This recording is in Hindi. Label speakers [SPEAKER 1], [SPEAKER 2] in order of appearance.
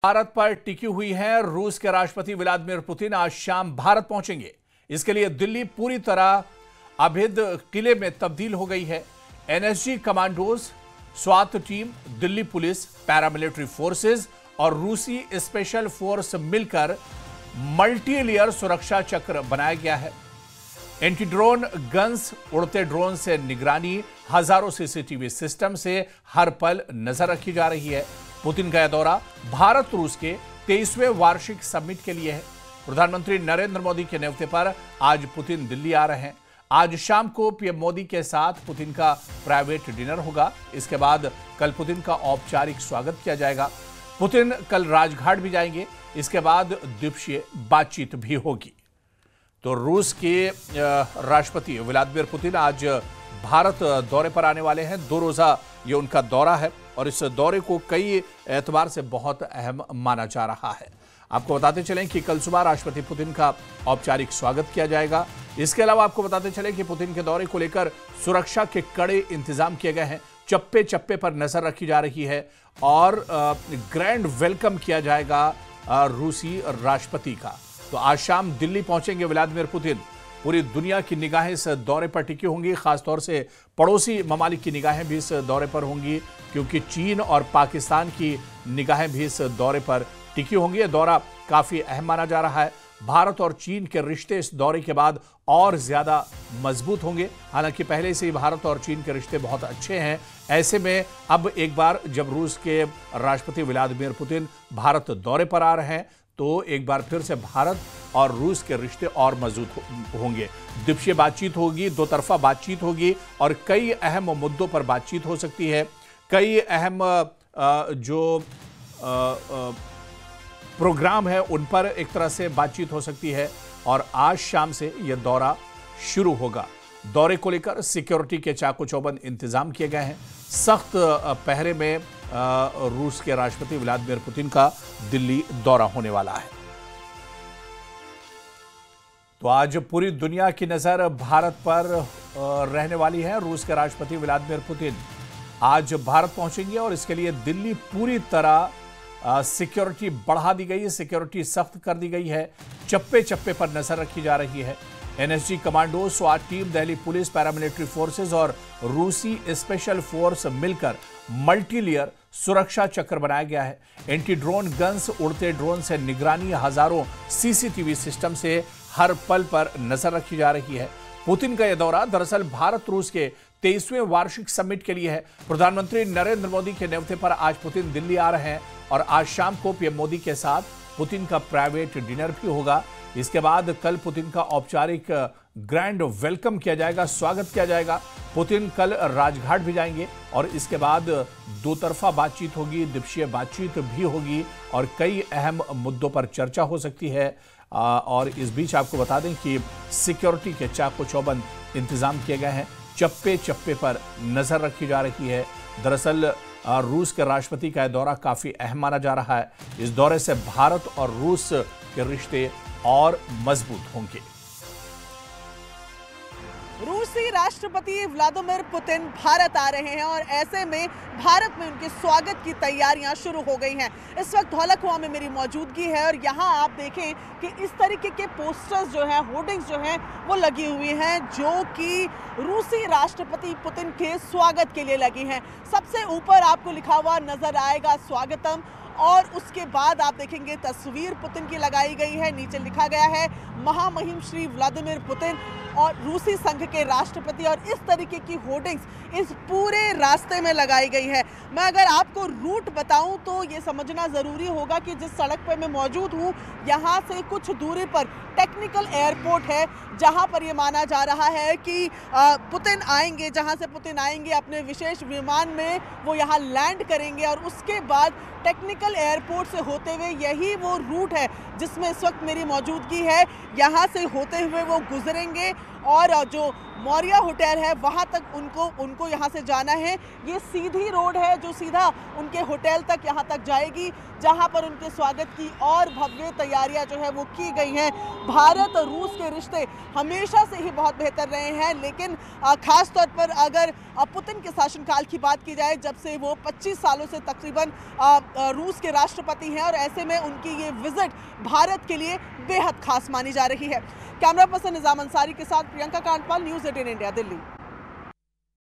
[SPEAKER 1] भारत पर टिकी हुई है। रूस के राष्ट्रपति व्लादिमीर पुतिन आज शाम भारत पहुंचेंगे। इसके लिए दिल्ली पूरी तरह अभेद किले में तब्दील हो गई है। NSG commandos, Swat team, Delhi police, paramilitary forces और रूसी स्पेशल फोर्स मिलकर मल्टी लेयर सुरक्षा चक्र बनाया गया है। एंटी ड्रोन गन्स, उड़ते ड्रोन से निगरानी, हजारों सीसीटीवी सिस्टम से हर पल नजर रखी जा रही है। पुतिन का यह दौरा भारत रूस के 23वें वार्षिक समिट के लिए है। प्रधानमंत्री नरेंद्र मोदी के न्योते पर आज पुतिन दिल्ली आ रहे हैं। आज शाम को पीएम मोदी के साथ पुतिन का प्राइवेट डिनर होगा। इसके बाद कल पुतिन का औपचारिक स्वागत किया जाएगा। पुतिन कल राजघाट भी जाएंगे। इसके बाद द्विपक्षीय बातचीत भी होगी। तो रूस के राष्ट्रपति व्लादिमीर पुतिन आज भारत दौरे पर आने वाले हैं। 2 रोजा ये उनका दौरा है और इस दौरे को कई एतबार से बहुत अहम माना जा रहा है। आपको बताते चलें कि कल सुबह राष्ट्रपति पुतिन का औपचारिक स्वागत किया जाएगा। इसके अलावा आपको बताते चलें कि पुतिन के दौरे को लेकर सुरक्षा के कड़े इंतजाम किए गए हैं। चप्पे चप्पे पर नजर रखी जा रही है और ग्रैंड वेलकम किया जाएगा रूसी राष्ट्रपति का। तो आज शाम दिल्ली पहुंचेंगे व्लादिमीर पुतिन। पूरी दुनिया की निगाहें इस दौरे पर टिकी होंगी। खासतौर से पड़ोसी ममालिक की निगाहें भी इस दौरे पर होंगी, क्योंकि चीन और पाकिस्तान की निगाहें भी इस दौरे पर टिकी होंगी। यह दौरा काफी अहम माना जा रहा है। भारत और चीन के रिश्ते इस दौरे के बाद और ज्यादा मजबूत होंगे। हालांकि पहले से ही भारत और चीन के रिश्ते बहुत अच्छे हैं। ऐसे में अब एक बार जब रूस के राष्ट्रपति व्लादिमीर पुतिन भारत दौरे पर आ रहे हैं तो एक बार फिर से भारत और रूस के रिश्ते और मजबूत होंगे। द्विपक्षीय बातचीत होगी, दो तरफा बातचीत होगी और कई अहम मुद्दों पर बातचीत हो सकती है। कई अहम जो प्रोग्राम है उन पर एक तरह से बातचीत हो सकती है। और आज शाम से यह दौरा शुरू होगा। दौरे को लेकर सिक्योरिटी के चाको चौबंद इंतजाम किए गए हैं। सख्त पहरे में रूस के राष्ट्रपति व्लादिमीर पुतिन का दिल्ली दौरा होने वाला है। तो आज पूरी दुनिया की नजर भारत पर रहने वाली है। रूस के राष्ट्रपति व्लादिमीर पुतिन आज भारत पहुंचेंगे और इसके लिए दिल्ली पूरी तरह सिक्योरिटी बढ़ा दी गई है। सिक्योरिटी सख्त कर दी गई है। चप्पे चप्पे पर नजर रखी जा रही है। एनएसजी कमांडो, स्वाट team, Delhi police, paramilitary forces और रूसी स्पेशल फोर्स मिलकर मल्टी लेयर सुरक्षा चक्र बनाया गया है। एंटी ड्रोन गन्स, उड़ते ड्रोन से निगरानी, हजारों सीसीटीवी सिस्टम से हर पल पर नजर रखी जा रही है। पुतिन का यह दौरा दरअसल भारत रूस के 23वें वार्षिक समिट के लिए है। प्रधानमंत्री नरेंद्र मोदी के न्योते पर आज पुतिन दिल्ली आ रहे हैं और आज शाम को पीएम मोदी के साथ पुतिन का प्राइवेट डिनर भी होगा। इसके बाद कल पुतिन का औपचारिक ग्रैंड वेलकम किया जाएगा, स्वागत किया जाएगा। पुतिन कल राजघाट भी जाएंगे और इसके बाद दो तरफा बातचीत होगी, द्विपक्षीय बातचीत भी होगी और कई अहम मुद्दों पर चर्चा हो सकती है। और इस बीच आपको बता दें कि सिक्योरिटी के चाको चौबंद इंतजाम किए गए हैं। चप्पे चप्पे पर नजर रखी जा रही है। दरअसल रूस के राष्ट्रपति का यह दौरा काफी अहम माना जा रहा है। इस दौरे से भारत और रूस के रिश्ते और मजबूत होंगे।
[SPEAKER 2] रूसी राष्ट्रपति व्लादिमीर पुतिन भारत आ रहे हैं और ऐसे में भारत में उनके स्वागत की तैयारियां शुरू हो गई हैं। इस वक्त धौलाकुआं में मेरी मौजूदगी है और यहां आप देखें कि इस तरीके के पोस्टर्स जो हैं, होर्डिंग्स जो हैं वो लगी हुई हैं जो कि रूसी राष्ट्रपति पुतिन के स्वागत के लिए लगी हैं। सबसे ऊपर आपको लिखा हुआ नजर आएगा स्वागतम और उसके बाद आप देखेंगे तस्वीर पुतिन की लगाई गई है। नीचे लिखा गया है महामहिम श्री व्लादिमीर पुतिन और रूसी संघ के राष्ट्रपति और इस तरीके की होर्डिंग्स इस पूरे रास्ते में लगाई गई है। मैं अगर आपको रूट बताऊं तो ये समझना ज़रूरी होगा कि जिस सड़क पर मैं मौजूद हूँ यहाँ से कुछ दूरी पर टेक्निकल एयरपोर्ट है, जहाँ पर ये माना जा रहा है कि पुतिन आएंगे। जहाँ से पुतिन आएंगे अपने विशेष विमान में वो यहाँ लैंड करेंगे और उसके बाद टेक्निकल एयरपोर्ट से होते हुए यही वो रूट है जिसमें इस वक्त मेरी मौजूदगी है। यहाँ से होते हुए वो गुजरेंगे और जो मौर्या होटल है वहां तक उनको यहां से जाना है। ये सीधी रोड है जो सीधा उनके होटल तक यहां तक जाएगी, जहां पर उनके स्वागत की और भव्य तैयारियां जो है वो की गई हैं। भारत और रूस के रिश्ते हमेशा से ही बहुत बेहतर रहे हैं, लेकिन खास तौर पर अगर पुतिन के शासनकाल की बात की जाए, जब से वो 25 सालों से तकरीबन रूस के राष्ट्रपति हैं, और ऐसे में उनकी ये विजिट भारत के लिए बेहद खास मानी जा रही है। कैमरा पर्सन निजाम अंसारी के साथ प्रियंका कांडपाल, न्यूज़ 18 इंडिया, दिल्ली।